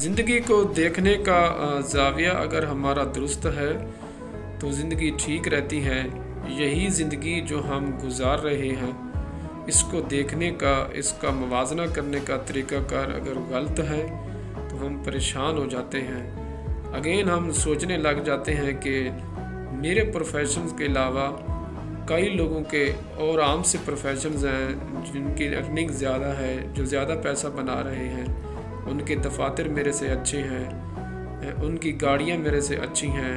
ज़िंदगी को देखने का ज़ाविया अगर हमारा दुरुस्त है तो ज़िंदगी ठीक रहती है। यही ज़िंदगी जो हम गुजार रहे हैं, इसको देखने का, इसका मुवाज़ना करने का तरीक़ाकार अगर गलत है तो हम परेशान हो जाते हैं। अगेन हम सोचने लग जाते हैं कि मेरे प्रोफेशन के अलावा कई लोगों के और आम से प्रोफेशंस हैं जिनकी अर्निंग ज़्यादा है, जो ज़्यादा पैसा बना रहे हैं। उनके दफातर मेरे से अच्छे हैं, उनकी गाड़ियाँ मेरे से अच्छी हैं,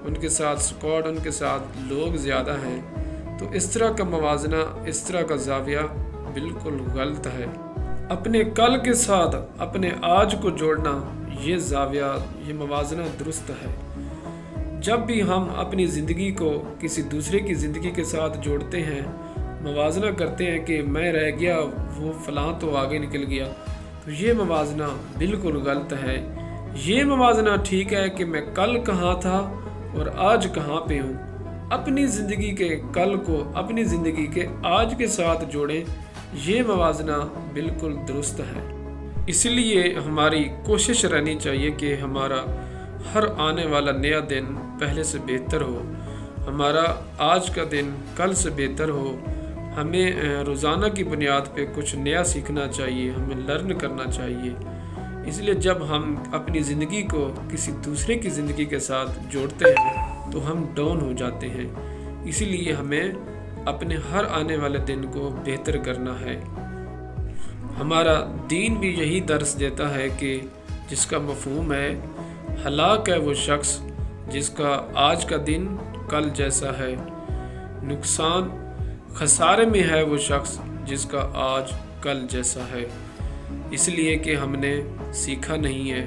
उनके साथ स्क्वाड, उनके साथ लोग ज़्यादा हैं। तो इस तरह का मवाजना, इस तरह का ज़ाविया बिल्कुल गलत है। अपने कल के साथ अपने आज को जोड़ना, ये ज़ाविया, ये मवाजना दुरुस्त है। जब भी हम अपनी ज़िंदगी को किसी दूसरे की ज़िंदगी के साथ जोड़ते हैं, मवाजना करते हैं कि मैं रह गया, वो फ़लाँ तो आगे निकल गया, तो ये मवाजना बिल्कुल गलत है। ये मवाजना ठीक है कि मैं कल कहाँ था और आज कहाँ पे हूँ। अपनी ज़िंदगी के कल को अपनी ज़िंदगी के आज के साथ जोड़ें, ये मवाजना बिल्कुल दुरुस्त है। इसलिए हमारी कोशिश रहनी चाहिए कि हमारा हर आने वाला नया दिन पहले से बेहतर हो, हमारा आज का दिन कल से बेहतर हो। हमें रोज़ाना की बुनियाद पे कुछ नया सीखना चाहिए, हमें लर्न करना चाहिए। इसलिए जब हम अपनी ज़िंदगी को किसी दूसरे की ज़िंदगी के साथ जोड़ते हैं तो हम डाउन हो जाते हैं। इसीलिए हमें अपने हर आने वाले दिन को बेहतर करना है। हमारा दीन भी यही दर्स देता है कि जिसका मफ़हूम है, हलाक है वो शख्स जिसका आज का दिन कल जैसा है, नुकसान खसारे में है वो शख्स जिसका आज कल जैसा है। इसलिए कि हमने सीखा नहीं है।